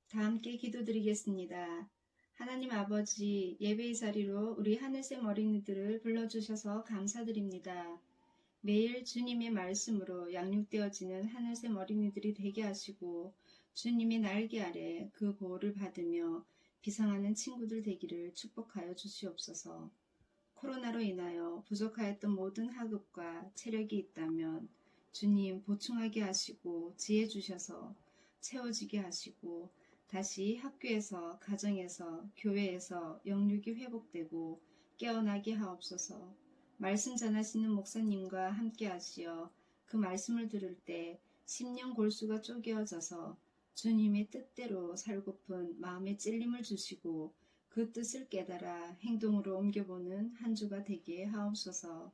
다 함께 기도드리겠습니다. 하나님 아버지, 예배의 자리로 우리 하늘샘 어린이들을 불러주셔서 감사드립니다. 매일 주님의 말씀으로 양육되어지는 하늘샘 어린이들이 되게 하시고 주님의 날개 아래 그 보호를 받으며 비상하는 친구들 되기를 축복하여 주시옵소서. 코로나로 인하여 부족하였던 모든 학업과 체력이 있다면 주님 보충하게 하시고 지혜 주셔서 채워지게 하시고 다시 학교에서, 가정에서, 교회에서 영육이 회복되고 깨어나게 하옵소서. 말씀 전하시는 목사님과 함께 하시어 그 말씀을 들을 때 심령 골수가 쪼개어져서 주님의 뜻대로 살고픈 마음의 찔림을 주시고 그 뜻을 깨달아 행동으로 옮겨보는 한 주가 되게 하옵소서.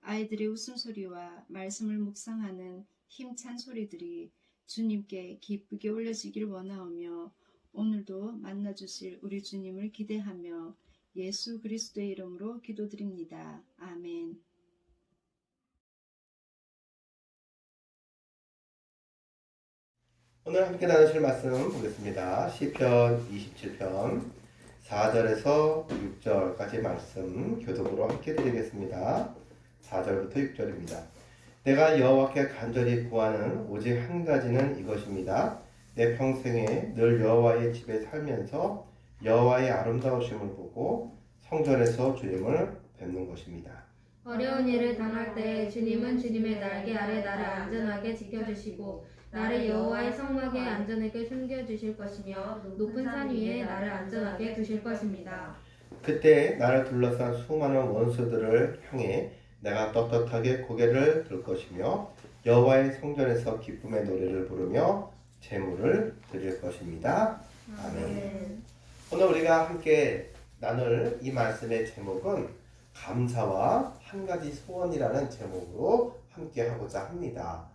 아이들의 웃음소리와 말씀을 묵상하는 힘찬 소리들이 주님께 기쁘게 올려지길 원하오며 오늘도 만나주실 우리 주님을 기대하며 예수 그리스도의 이름으로 기도드립니다. 아멘. 오늘 함께 나누실 말씀 보겠습니다. 시편 27편 4절에서 6절까지 말씀 교독으로 함께 드리겠습니다. 4절부터 6절입니다. 내가 여호와께 간절히 구하는 오직 한 가지는 이것입니다. 내 평생에 늘 여호와의 집에 살면서 여호와의 아름다우심을 보고 성전에서 주님을 뵙는 것입니다. 어려운 일을 당할 때 주님은 주님의 날개 아래 나를 안전하게 지켜주시고 나를 여호와의 성막에 안전하게 숨겨주실 것이며 높은 산 위에 나를 안전하게 두실 것입니다. 그때 나를 둘러싼 수많은 원수들을 향해 내가 떳떳하게 고개를 들 것이며 여호와의 성전에서 기쁨의 노래를 부르며 제물을 드릴 것입니다. 아멘. 오늘 우리가 함께 나눌 이 말씀의 제목은 감사와 한 가지 소원이라는 제목으로 함께 하고자 합니다.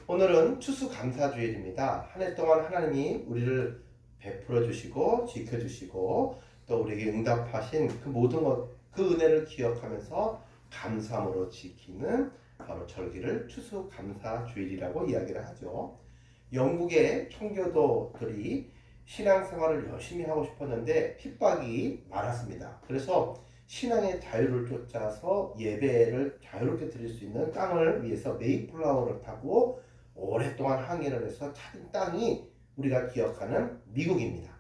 오늘은 추수감사주일입니다. 한 해 동안 하나님이 우리를 베풀어 주시고 지켜주시고 또 우리에게 응답하신 그 모든 그 은혜를 기억하면서 감사함으로 지키는 바로 절기를 추수감사주일이라고 이야기를 하죠. 영국의 청교도들이 신앙생활을 열심히 하고 싶었는데 핍박이 많았습니다. 그래서 신앙의 자유를 쫓아서 예배를 자유롭게 드릴 수 있는 땅을 위해서 메이플라워를 타고 오랫동안 항해를 해서 찾은 땅이 우리가 기억하는 미국입니다.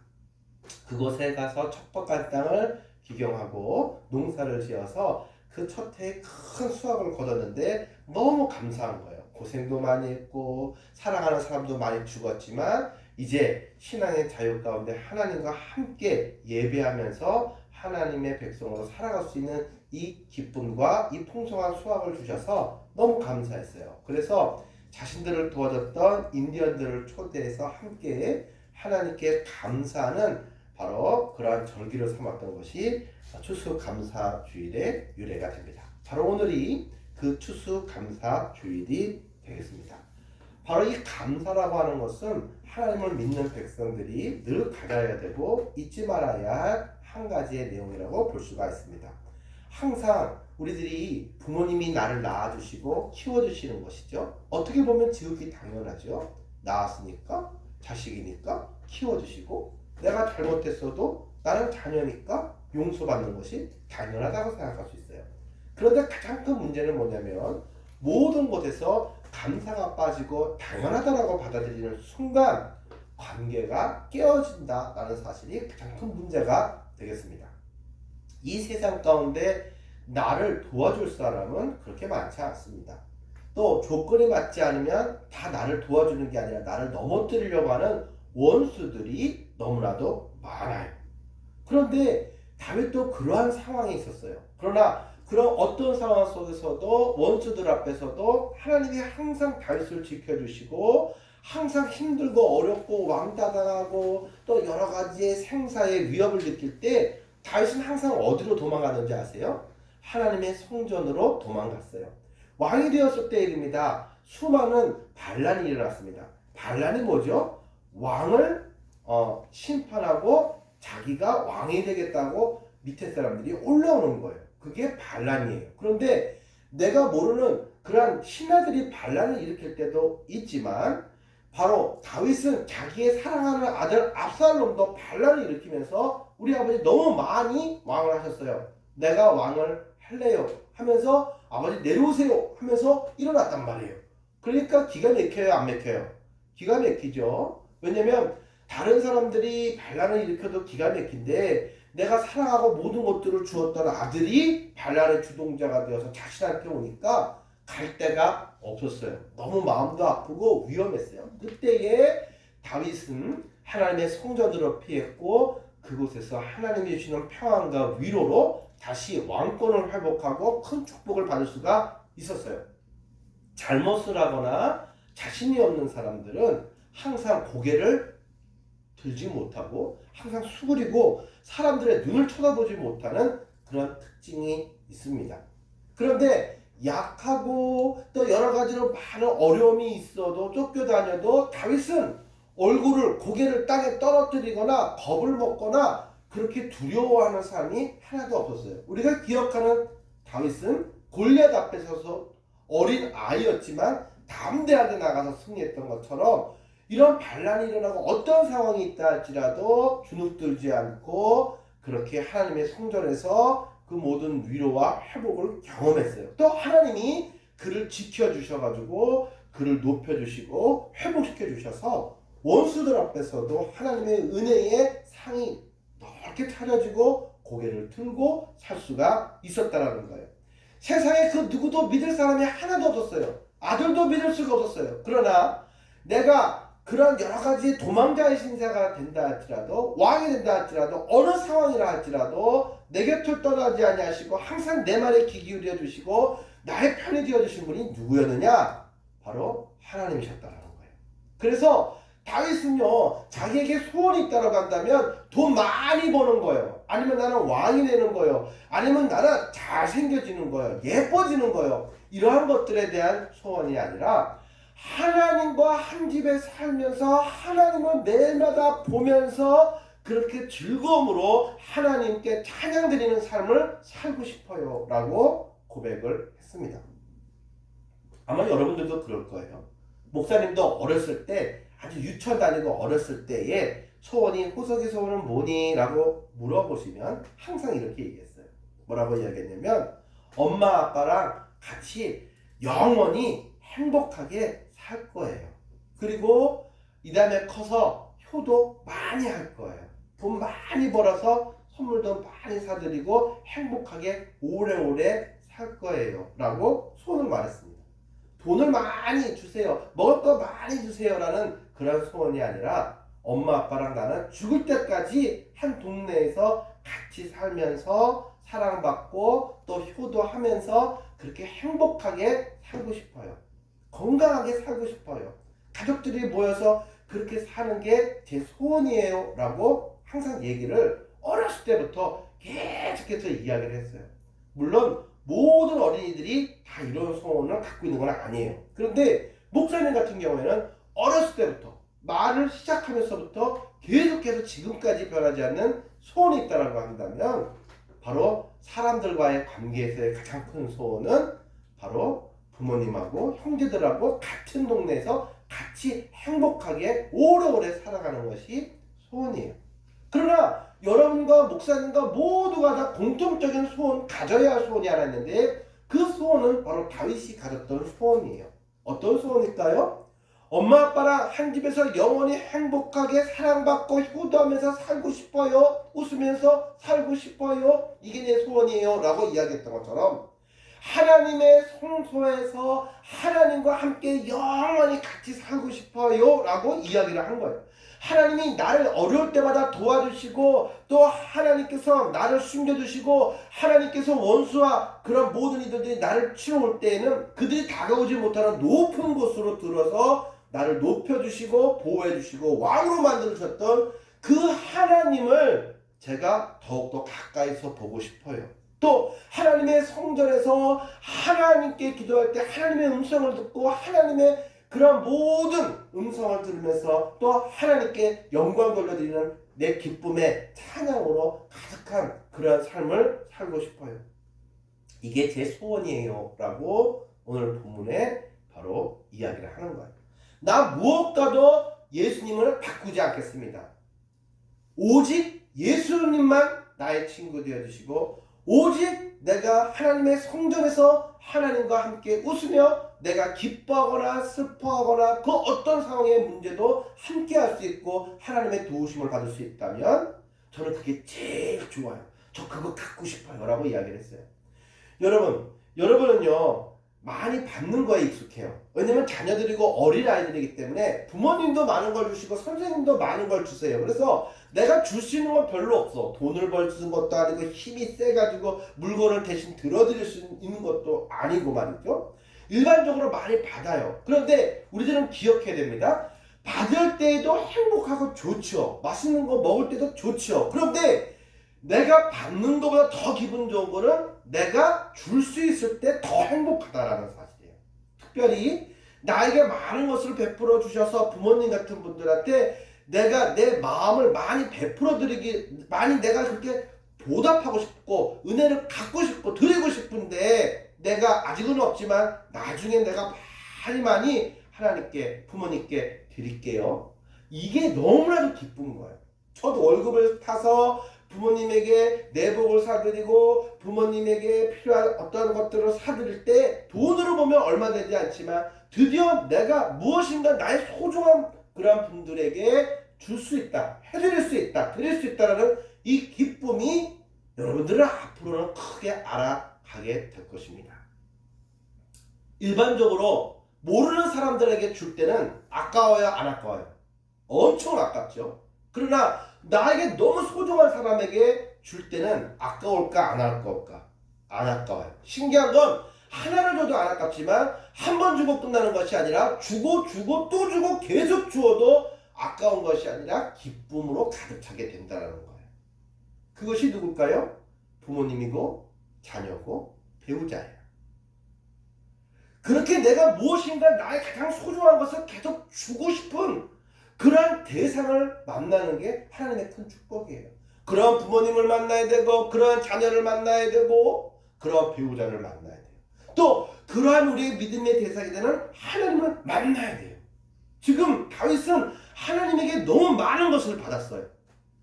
그곳에 가서 척박한 땅을 기경하고 농사를 지어서 그 첫 해에 큰 수확을 거뒀는데 너무 감사한 거예요. 고생도 많이 했고 사랑하는 사람도 많이 죽었지만 이제 신앙의 자유 가운데 하나님과 함께 예배하면서 하나님의 백성으로 살아갈 수 있는 이 기쁨과 이 풍성한 수확을 주셔서 너무 감사했어요. 그래서 자신들을 도와줬던 인디언들을 초대해서 함께 하나님께 감사하는 바로 그러한 절기를 삼았던 것이 추수감사주일의 유래가 됩니다. 바로 오늘이 그 추수감사주일이 되겠습니다. 바로 이 감사라고 하는 것은 하나님을 믿는 백성들이 늘 가져야 되고 잊지 말아야 할 한 가지의 내용이라고 볼 수가 있습니다. 항상 우리들이 부모님이 나를 낳아주시고 키워주시는 것이죠. 어떻게 보면 지극히 당연하죠. 낳았으니까 자식이니까 키워주시고 내가 잘못했어도 나는 자녀니까 용서받는 것이 당연하다고 생각할 수 있어요. 그런데 가장 큰 문제는 뭐냐면 모든 곳에서 감사가 빠지고 당연하다라고 받아들이는 순간 관계가 깨어진다라는 사실이 가장 큰 문제가 되겠습니다. 이 세상 가운데 나를 도와줄 사람은 그렇게 많지 않습니다. 또 조건이 맞지 않으면 다 나를 도와주는 게 아니라 나를 넘어뜨리려고 하는 원수들이 너무나도 많아요. 그런데 다윗도 그러한 상황에 있었어요. 그러나 그런 어떤 상황 속에서도 원수들 앞에서도 하나님이 항상 다윗을 지켜주시고 항상 힘들고 어렵고 왕따당하고 또 여러 가지의 생사의 위협을 느낄 때 다윗은 항상 어디로 도망가는지 아세요? 하나님의 성전으로 도망갔어요. 왕이 되었을 때 일입니다. 수많은 반란이 일어났습니다. 반란이 뭐죠? 왕을 심판하고 자기가 왕이 되겠다고 밑에 사람들이 올라오는 거예요. 그게 반란이에요. 그런데 내가 모르는 그러한 신하들이 반란을 일으킬 때도 있지만 바로 다윗은 자기의 사랑하는 아들 압살롬도 반란을 일으키면서 우리 아버지 너무 많이 왕을 하셨어요. 내가 왕을 할래요 하면서 아버지 내려오세요 하면서 일어났단 말이에요. 그러니까 기가 막혀요, 안 막혀요? 기가 막히죠. 왜냐면 다른 사람들이 반란을 일으켜도 기가 막힌데 내가 사랑하고 모든 것들을 주었던 아들이 반란의 주동자가 되어서 자신한테 오니까 갈 데가 없었어요. 너무 마음도 아프고 위험했어요. 그때에 다윗은 하나님의 성전으로 피했고 그곳에서 하나님이 주시는 평안과 위로로 다시 왕권을 회복하고 큰 축복을 받을 수가 있었어요. 잘못을 하거나 자신이 없는 사람들은 항상 고개를 들지 못하고 항상 수그리고 사람들의 눈을 쳐다보지 못하는 그런 특징이 있습니다. 그런데 약하고 또 여러 가지로 많은 어려움이 있어도 쫓겨다녀도 다윗은 고개를 땅에 떨어뜨리거나 겁을 먹거나 그렇게 두려워하는 사람이 하나도 없었어요. 우리가 기억하는 다윗은 골리앗 앞에 서서 어린 아이였지만 담대하게 나가서 승리했던 것처럼 이런 반란이 일어나고 어떤 상황이 있다 할지라도 주눅들지 않고 그렇게 하나님의 성전에서 그 모든 위로와 회복을 경험했어요. 또 하나님이 그를 지켜주셔가지고 그를 높여주시고 회복시켜주셔서 원수들 앞에서도 하나님의 은혜의 상이 넓게 차려지고 고개를 들고 살 수가 있었다는 거예요. 세상에 그 누구도 믿을 사람이 하나도 없었어요. 아들도 믿을 수가 없었어요. 그러나 내가 그런 여러 가지 도망자의 신세가 된다 할지라도 왕이 된다 할지라도 어느 상황이라 할지라도 내 곁을 떠나지 아니하시고 항상 내 말에 귀 기울여 주시고 나의 편이 되어 주신 분이 누구였느냐? 바로 하나님이셨다라는 거예요. 그래서 다윗은요 자기에게 소원이 있다고 한다면 돈 많이 버는 거예요. 아니면 나는 왕이 되는 거예요. 아니면 나는 잘생겨지는 거예요. 예뻐지는 거예요. 이러한 것들에 대한 소원이 아니라 하나님과 한 집에 살면서 하나님을 매일마다 보면서 그렇게 즐거움으로 하나님께 찬양 드리는 삶을 살고 싶어요 라고 고백을 했습니다. 아마 여러분들도 그럴 거예요. 목사님도 어렸을 때 아주 유치원 다니고 어렸을 때에 소원이 호석이 소원은 뭐니? 라고 물어보시면 항상 이렇게 얘기했어요. 뭐라고 이야기했냐면 엄마 아빠랑 같이 영원히 행복하게 살 거예요. 그리고 이 다음에 커서 효도 많이 할 거예요. 돈 많이 벌어서 선물도 많이 사드리고 행복하게 오래오래 살 거예요 라고 소원을 말했습니다. 돈을 많이 주세요, 먹을 거 많이 주세요 라는 그런 소원이 아니라 엄마 아빠랑 나는 죽을 때까지 한 동네에서 같이 살면서 사랑받고 또 효도하면서 그렇게 행복하게 살고 싶어요. 건강하게 살고 싶어요. 가족들이 모여서 그렇게 사는 게 제 소원이에요 라고 항상 얘기를 어렸을 때부터 계속해서 이야기를 했어요. 물론 모든 어린이들이 다 이런 소원을 갖고 있는 건 아니에요. 그런데 목사님 같은 경우에는 어렸을 때부터 말을 시작하면서부터 계속해서 지금까지 변하지 않는 소원이 있다고 한다면 바로 사람들과의 관계에서의 가장 큰 소원은 바로 부모님하고 형제들하고 같은 동네에서 같이 행복하게 오래오래 살아가는 것이 소원이에요. 그러나 여러분과 목사님과 모두가 다 공통적인 소원, 가져야 할 소원이 하나 있는데 그 소원은 바로 다윗이 가졌던 소원이에요. 어떤 소원일까요? 엄마 아빠랑 한 집에서 영원히 행복하게 사랑받고 효도하면서 살고 싶어요. 웃으면서 살고 싶어요. 이게 내 소원이에요 라고 이야기했던 것처럼 하나님의 성소에서 하나님과 함께 영원히 같이 살고 싶어요 라고 이야기를 한 거예요. 하나님이 나를 어려울 때마다 도와주시고 또 하나님께서 나를 숨겨주시고 하나님께서 원수와 그런 모든 이들이 나를 치러올 때에는 그들이 다가오지 못하는 높은 곳으로 들어서 나를 높여주시고 보호해주시고 왕으로 만들어주셨던 그 하나님을 제가 더욱더 가까이서 보고 싶어요. 또 하나님의 성전에서 하나님께 기도할 때 하나님의 음성을 듣고 하나님의 그런 모든 음성을 들으면서 또 하나님께 영광 돌려드리는 내 기쁨의 찬양으로 가득한 그런 삶을 살고 싶어요. 이게 제 소원이에요 라고 오늘 본문에 바로 이야기를 하는 거예요. 나 무엇과도 예수님을 바꾸지 않겠습니다. 오직 예수님만 나의 친구 되어주시고 오직 내가 하나님의 성전에서 하나님과 함께 웃으며 내가 기뻐하거나 슬퍼하거나 그 어떤 상황의 문제도 함께 할 수 있고 하나님의 도우심을 받을 수 있다면 저는 그게 제일 좋아요. 저 그거 갖고 싶어요 라고 이야기를 했어요. 여러분은요 많이 받는 거에 익숙해요. 왜냐면 자녀들이고 어린아이들이기 때문에 부모님도 많은 걸 주시고 선생님도 많은 걸 주세요. 그래서 내가 줄 수 있는 건 별로 없어. 돈을 벌쓰는 것도 아니고 힘이 세가지고 물건을 대신 들어드릴 수 있는 것도 아니고 말이죠. 일반적으로 많이 받아요. 그런데 우리들은 기억해야 됩니다. 받을 때에도 행복하고 좋죠. 맛있는 거 먹을 때도 좋죠. 그런데 내가 받는 것보다 더 기분 좋은 거는 내가 줄 수 있을 때 더 행복하다라는 사실이에요. 특별히 나에게 많은 것을 베풀어 주셔서 부모님 같은 분들한테 내가 내 마음을 많이 베풀어 드리기, 많이 내가 그렇게 보답하고 싶고 은혜를 갖고 싶고 드리고 싶은데 내가 아직은 없지만 나중에 내가 많이 하나님께 부모님께 드릴게요. 이게 너무나도 기쁜 거예요. 저도 월급을 타서 부모님에게 내복을 사드리고 부모님에게 필요한 어떤 것들을 사드릴 때 돈으로 보면 얼마 되지 않지만 드디어 내가 무엇인가 나의 소중한 그런 분들에게 줄 수 있다, 해드릴 수 있다, 드릴 수 있다라는 이 기쁨이 여러분들은 앞으로는 크게 알아가게 될 것입니다. 일반적으로 모르는 사람들에게 줄 때는 아까워요, 안 아까워요? 엄청 아깝죠. 그러나 나에게 너무 소중한 사람에게 줄 때는 아까울까 안 아까울까? 안 아까워요. 신기한 건 하나를 줘도 안 아깝지만 한 번 주고 끝나는 것이 아니라 주고 또 주고 계속 주어도 아까운 것이 아니라 기쁨으로 가득 차게 된다는 거예요. 그것이 누굴까요? 부모님이고 자녀고 배우자예요. 그렇게 내가 무엇인가 나의 가장 소중한 것을 계속 주고 싶은 그러한 대상을 만나는 게 하나님의 큰 축복이에요. 그런 부모님을 만나야 되고 그러한 자녀를 만나야 되고 그러한 배우자를 만나야 돼요. 또 그러한 우리의 믿음의 대상이 되는 하나님을 만나야 돼요. 지금 다윗은 하나님에게 너무 많은 것을 받았어요.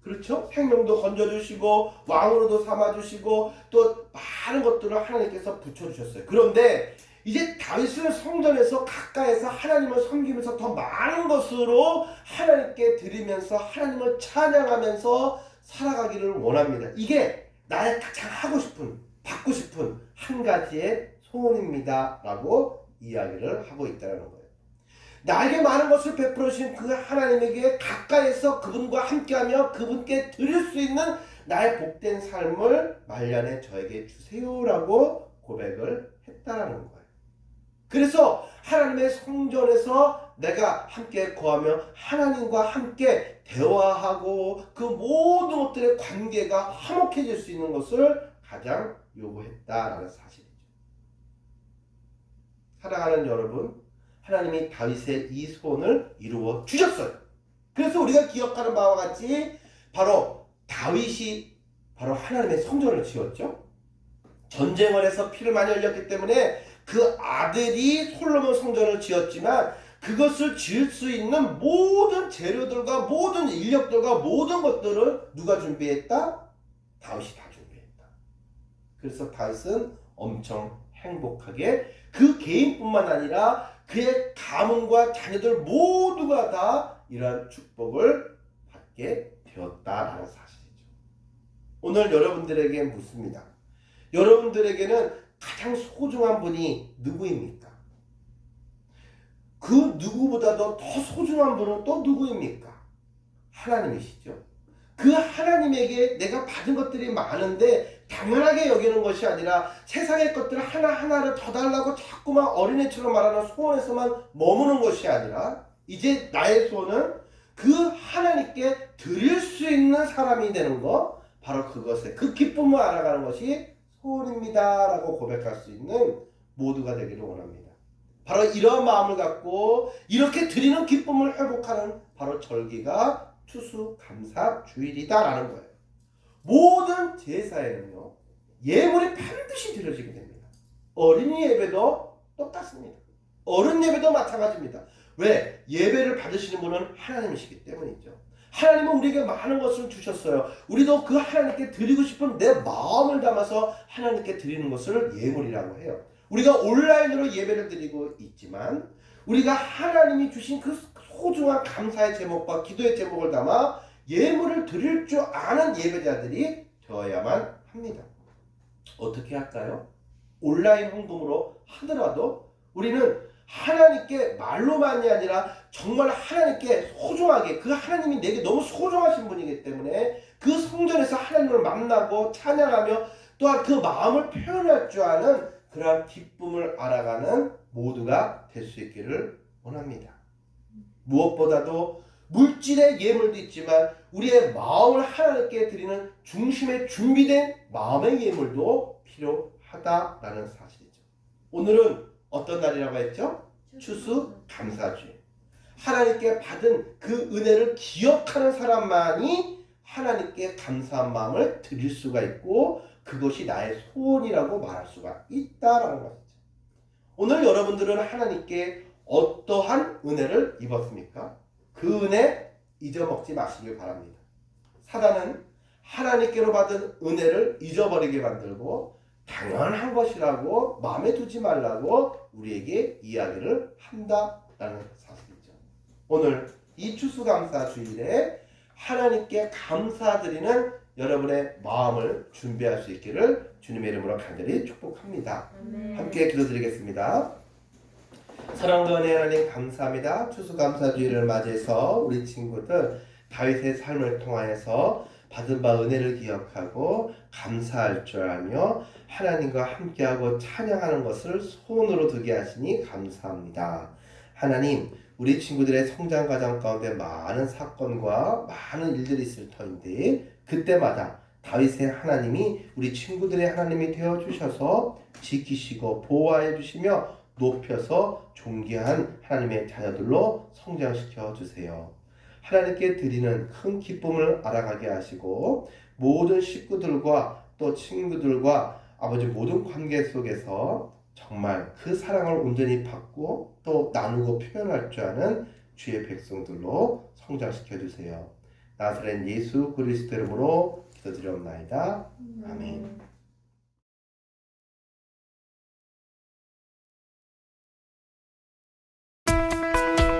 그렇죠? 생명도 건져주시고 왕으로도 삼아주시고 또 많은 것들을 하나님께서 붙여주셨어요. 그런데 이제 다윗은 성전에서 가까이서 하나님을 섬기면서 더 많은 것으로 하나님께 드리면서 하나님을 찬양하면서 살아가기를 원합니다. 이게 나의 가장 하고 싶은, 받고 싶은 한 가지의 소원입니다 라고 이야기를 하고 있다는 거예요. 나에게 많은 것을 베풀어 주신 그 하나님에게 가까이서 그분과 함께하며 그분께 드릴 수 있는 나의 복된 삶을 말년에 저에게 주세요라고 고백을 했다라는 거예요. 그래서 하나님의 성전에서 내가 함께 거하며 하나님과 함께 대화하고 그 모든 것들의 관계가 화목해질 수 있는 것을 가장 요구했다라는 사실이죠. 사랑하는 여러분, 하나님이 다윗의 이 소원을 이루어 주셨어요. 그래서 우리가 기억하는 바와 같이 바로 다윗이 바로 하나님의 성전을 지었죠. 전쟁을 해서 피를 많이 흘렸기 때문에 그 아들이 솔로몬 성전을 지었지만 그것을 지을 수 있는 모든 재료들과 모든 인력들과 모든 것들을 누가 준비했다? 다윗이 다 준비했다. 그래서 다윗은 엄청 행복하게 그 개인뿐만 아니라 그의 가문과 자녀들 모두가 다 이러한 축복을 받게 되었다라는 사실이죠. 오늘 여러분들에게 묻습니다. 여러분들에게는 가장 소중한 분이 누구입니까? 그 누구보다도 더 소중한 분은 또 누구입니까? 하나님이시죠. 그 하나님에게 내가 받은 것들이 많은데 당연하게 여기는 것이 아니라 세상의 것들 하나하나를 더 달라고 자꾸만 어린애처럼 말하는 소원에서만 머무는 것이 아니라 이제 나의 소원은 그 하나님께 드릴 수 있는 사람이 되는 것, 바로 그것에 그 기쁨을 알아가는 것이 소원입니다 라고 고백할 수 있는 모두가 되기를 원합니다. 바로 이런 마음을 갖고 이렇게 드리는 기쁨을 회복하는 바로 절기가 추수감사주일이다라는 거예요. 모든 제사에는요 예물이 반드시 드려지게 됩니다. 어린이 예배도 똑같습니다. 어른 예배도 마찬가지입니다. 왜? 예배를 받으시는 분은 하나님이시기 때문이죠. 하나님은 우리에게 많은 것을 주셨어요. 우리도 그 하나님께 드리고 싶은 내 마음을 담아서 하나님께 드리는 것을 예물이라고 해요. 우리가 온라인으로 예배를 드리고 있지만 우리가 하나님이 주신 그 소중한 감사의 제목과 기도의 제목을 담아 예물을 드릴 줄 아는 예배자들이 되어야만 합니다. 어떻게 할까요? 온라인 헌금으로 하더라도 우리는 하나님께 말로만이 아니라 정말 하나님께 소중하게, 그 하나님이 내게 너무 소중하신 분이기 때문에 그 성전에서 하나님을 만나고 찬양하며 또한 그 마음을 표현할 줄 아는 그러한 기쁨을 알아가는 모두가 될 수 있기를 원합니다. 무엇보다도 물질의 예물도 있지만 우리의 마음을 하나님께 드리는 중심에 준비된 마음의 예물도 필요하다라는 사실이죠. 오늘은 어떤 날이라고 했죠? 추수감사주일. 하나님께 받은 그 은혜를 기억하는 사람만이 하나님께 감사한 마음을 드릴 수가 있고 그것이 나의 소원이라고 말할 수가 있다라는 것이죠. 오늘 여러분들은 하나님께 어떠한 은혜를 입었습니까? 그 은혜 잊어먹지 마시길 바랍니다. 사단은 하나님께로 받은 은혜를 잊어버리게 만들고 당연한 것이라고 마음에 두지 말라고 우리에게 이야기를 한다라는 사실이죠. 오늘 이 추수감사주일에 하나님께 감사드리는 여러분의 마음을 준비할 수 있기를 주님의 이름으로 간절히 축복합니다. 함께 기도드리겠습니다. 사랑과 은혜의 하나님 감사합니다. 추수감사주일을 맞이해서 우리 친구들 다윗의 삶을 통하여서 받은 바 은혜를 기억하고 감사할 줄 알며 하나님과 함께하고 찬양하는 것을 소원으로 두게 하시니 감사합니다. 하나님, 우리 친구들의 성장 과정 가운데 많은 사건과 많은 일들이 있을 터인데 그때마다 다윗의 하나님이 우리 친구들의 하나님이 되어주셔서 지키시고 보호하여 주시며 높여서 존귀한 하나님의 자녀들로 성장시켜 주세요. 하나님께 드리는 큰 기쁨을 알아가게 하시고 모든 식구들과 또 친구들과 아버지 모든 관계 속에서 정말 그 사랑을 온전히 받고 또 나누고 표현할 줄 아는 주의 백성들로 성장시켜 주세요. 나사렛 예수 그리스도 이름으로 기도드리옵나이다. 아멘. Thanks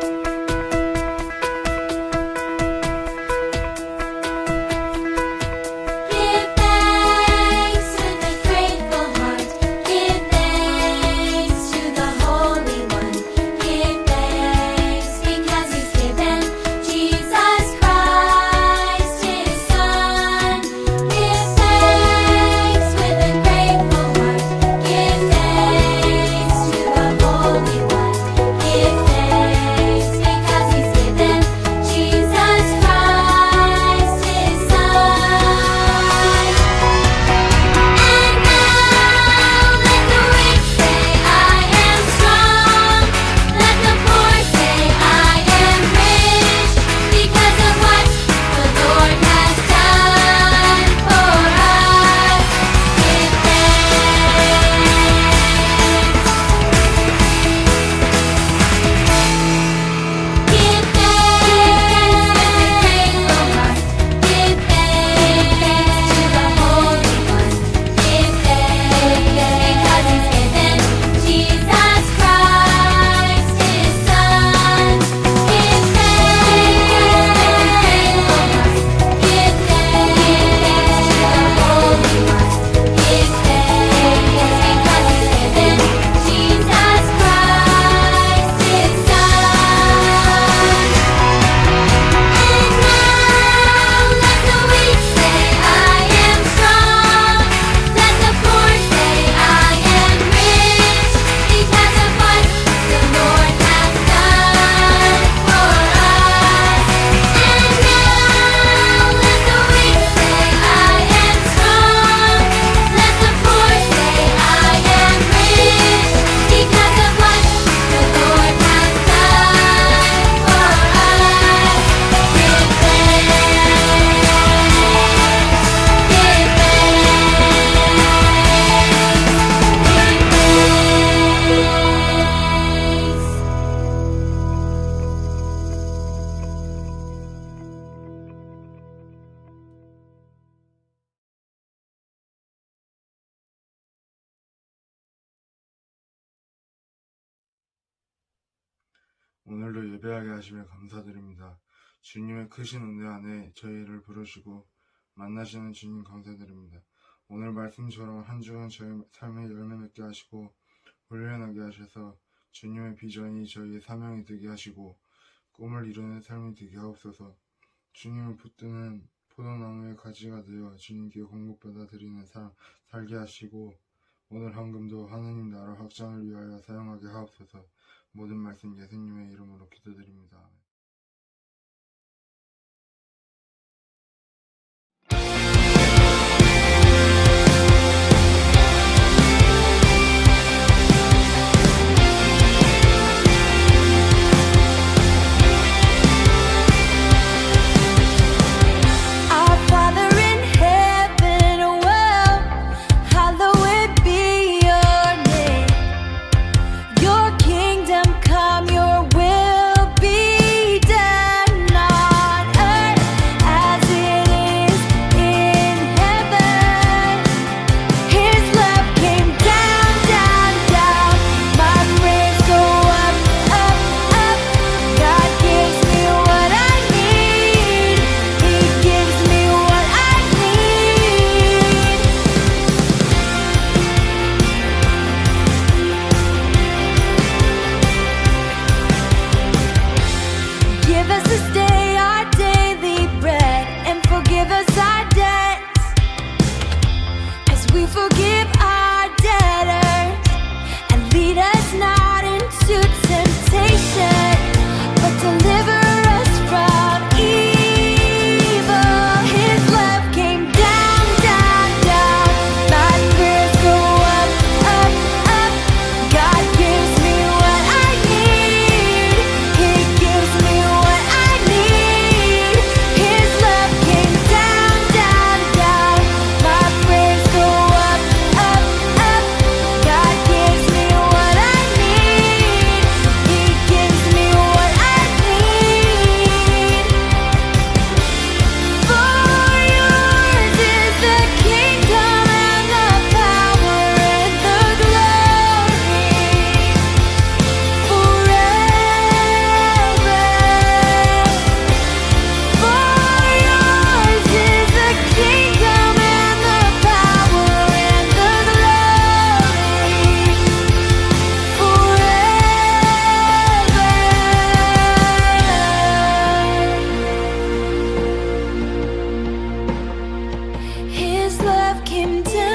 오늘도 예배하게 하시며 감사드립니다. 주님의 크신 은혜 안에 저희를 부르시고 만나시는 주님 감사드립니다. 오늘 말씀처럼 한 주간 저희 삶의 열매 맺게 하시고 훈련하게 하셔서 주님의 비전이 저희의 사명이 되게 하시고 꿈을 이루는 삶이 되게 하옵소서. 주님을 붙드는 포도나무의 가지가 되어 주님께 공급받아 드리는 삶 살게 하시고 오늘 헌금도 하나님 나라 확장을 위하여 사용하게 하옵소서. 모든 말씀 예수님의 이름으로 기도드립니다. Our Father in heaven, well, hallowed be your name. Your kingdom come, your will be done on earth as it is in heaven. His love came down, down, down. My prayers go up, up, up. God gives me what I need. He gives me what I need. Give us this day our daily bread, and forgive us our debts, as we forgive our debtors. And lead us not into temptation, but deliver us from evil. His love came down, down, down. My prayers go up, up, up. God gives me what I need. He gives me what I need. His love came down, down, down. My prayers go up, up, up. God gives me what I need. He gives me what I need. For yours is the kingdom and the power and the glory forever. For yours is the kingdom and the power and the glory forever. His love came down.